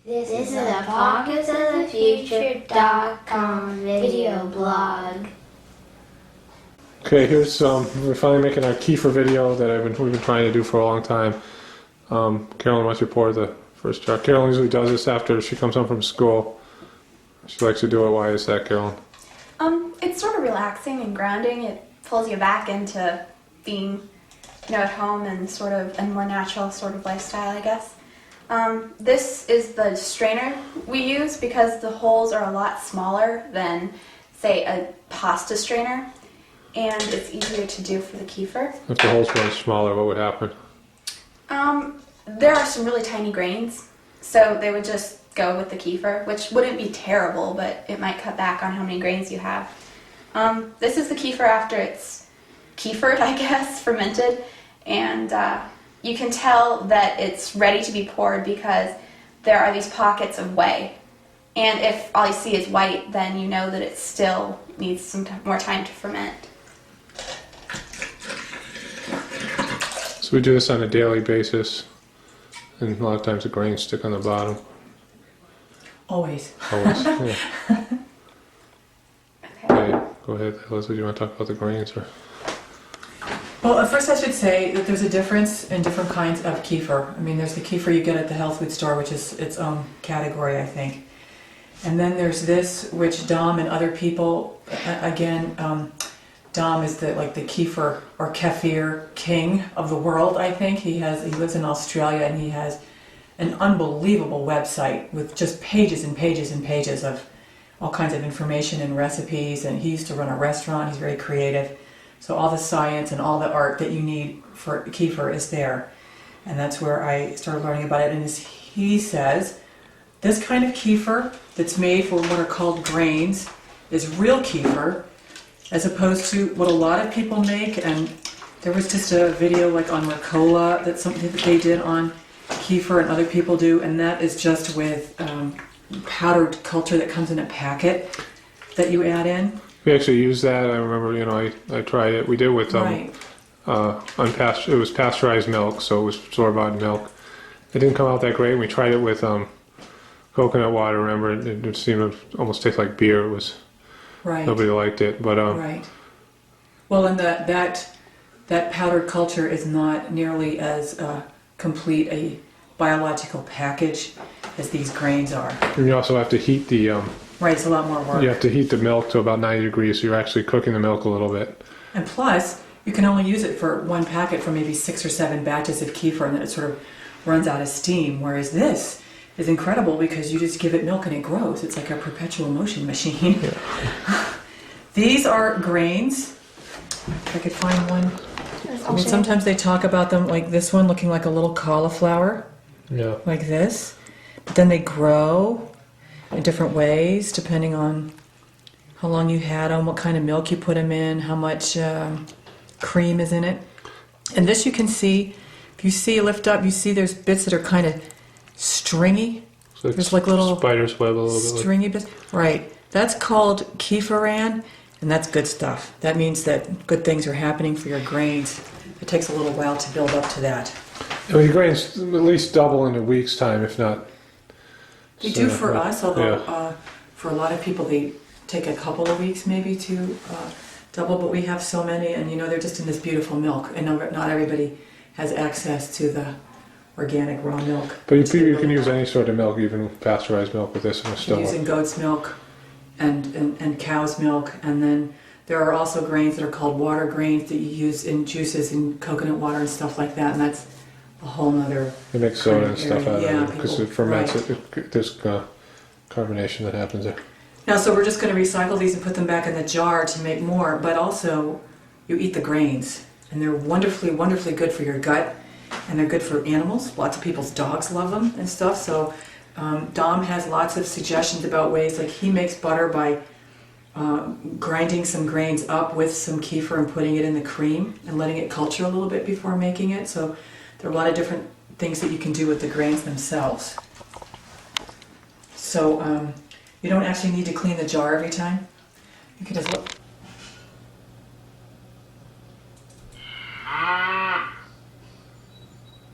This is a Pockets of the Future.com video blog. Okay, here's we're finally making our kefir video that we've been trying to do for a long time. Carolyn wants to pour the first jar. Carolyn usually does this after she comes home from school. She likes to do it. Why is that, Carolyn? It's sort of relaxing and grounding. It pulls you back into being, at home and sort of a more natural sort of lifestyle, I guess. This is the strainer we use because the holes are a lot smaller than, say, a pasta strainer, and it's easier to do for the kefir. If the holes were smaller, what would happen? There are some really tiny grains, so they would just go with the kefir, which wouldn't be terrible, but it might cut back on how many grains you have. This is the kefir after it's kefired, I guess, fermented, and you can tell that it's ready to be poured because there are these pockets of whey. And if all you see is white, then you know that it still needs some more time to ferment. So we do this on a daily basis, and a lot of times the grains stick on the bottom. Always. Always. Yeah. Okay, go ahead, Leslie. Do you want to talk about the grains? Or? Well, at first I should say that there's a difference in different kinds of kefir. I mean, there's the kefir you get at the health food store, which is its own category, I think. And then there's this, which Dom and other people, again, Dom is the kefir or kefir king of the world, I think. He lives in Australia, and he has an unbelievable website with just pages and pages and pages of all kinds of information and recipes. And he used to run a restaurant. He's very creative. So all the science and all the art that you need for kefir is there. And that's where I started learning about it. And as he says, this kind of kefir that's made from what are called grains is real kefir, as opposed to what a lot of people make. And there was just a video like on Ricola, that's something that they did on kefir and other people do, and that is just with powdered culture that comes in a packet that you add in. We actually used that. I remember, I tried it. We did with Right. it was pasteurized milk, so it was store-bought milk. It didn't come out that great. We tried it with coconut water. Remember, it seemed to almost taste like beer. It was Right. nobody liked it, but Right. Well, and that powdered culture is not nearly as complete a biological package as these grains are. and you also have to heat the Right, it's a lot more work. you have to heat the milk to about 90 degrees, so you're actually cooking the milk a little bit. And plus, you can only use it for one packet for maybe 6 or 7 batches of kefir, and then it sort of runs out of steam. Whereas this is incredible because you just give it milk and it grows. It's like a perpetual motion machine. Yeah. These are grains. If I could find one. I mean, sometimes they talk about them like this one looking like a little cauliflower. Yeah. Like this. But then they grow in different ways depending on how long you had them, what kind of milk you put them in, how much cream is in it. And this you can see, if you lift up, you see there's bits that are kind of stringy. So There's like little spider's web a little bit. stringy bits. Right. That's called kefiran, and that's good stuff. That means that good things are happening for your grains. It takes a little while to build up to that. Well, your grains at least double in a week's time, if not. They do for us, although yeah. For a lot of people they take a couple of weeks maybe to double, but we have so many, and they're just in this beautiful milk, and not everybody has access to the organic raw milk. But you can use any sort of milk, even pasteurized milk with this, and it's still. Using goat's milk and cow's milk, and then there are also grains that are called water grains that you use in juices and coconut water and stuff like that, and that's a whole nother. They make soda and stuff out of yeah, it because it ferments. Right. There's carbonation that happens there. Now, so we're just going to recycle these and put them back in the jar to make more, but also you eat the grains, and they're wonderfully, wonderfully good for your gut, and they're good for animals. Lots of people's dogs love them and stuff, so Dom has lots of suggestions about ways, like he makes butter by grinding some grains up with some kefir and putting it in the cream and letting it culture a little bit before making it, so there are a lot of different things that you can do with the grains themselves. So you don't actually need to clean the jar every time. You can just look.